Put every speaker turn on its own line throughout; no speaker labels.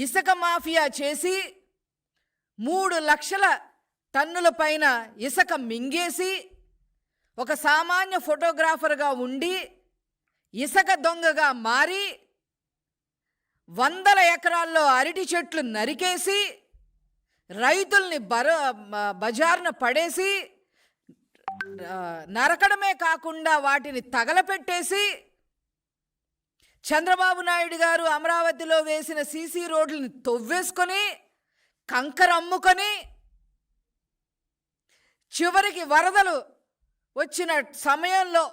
ఇసుక మాఫియా చేసి 3 లక్షల టన్నుల పైన ఇసుక మింగేసి ఒక సామాన్య ఫోటోగ్రాఫర్గా ఉండి ఇసుక దొంగగా మారి 100 ఎకరాల్లో అరటి చెట్లు నరికేసి రైతుల్ని బజార్న పడేసి నరకడమే కాకుండా వాటిని తగలపెట్టేసి చంద్రబాబు నాయుడు గారు అమరావతిలో వేసిన సీసీ రోడ్లని తవ్వేసుకొని కంకర అమ్ముకొని చివరికి వరదలు వచ్చిన సమయంలో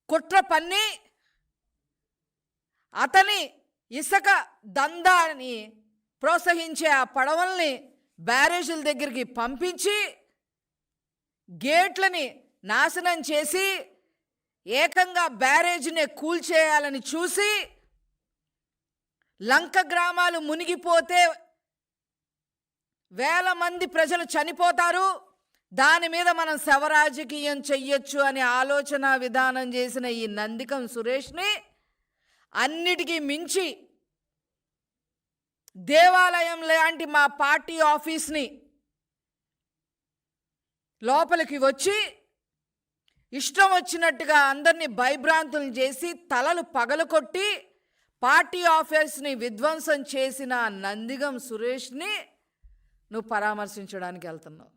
కుట్ర పన్ని అతని ఇసుక దందాని ప్రోత్సహించే ఆ పడవల్ని బ్యారేజీల దగ్గరికి పంపించి గేట్లని నాశనం చేసి ఏకంగా బ్యారేజీనే కూల్చేయాలని చూసి లంక గ్రామాలు మునిగిపోతే వేల మంది ప్రజలు చనిపోతారు, దాని మీద మనం శవరాజకీయం చెయ్యొచ్చు అనే ఆలోచన విధానం చేసిన ఈ నందికం సురేష్ని అన్నిటికీ మించి దేవాలయం లాంటి మా పార్టీ ఆఫీస్ని లోపలికి వచ్చి ఇష్టం వచ్చినట్టుగా అందరినీ భయభ్రాంతులు చేసి తలలు పగలకొట్టి పార్టీ ఆఫీస్ని విధ్వంసం చేసిన నందిగం సురేష్ని నువ్వు పరామర్శించడానికి వెళ్తున్నావు.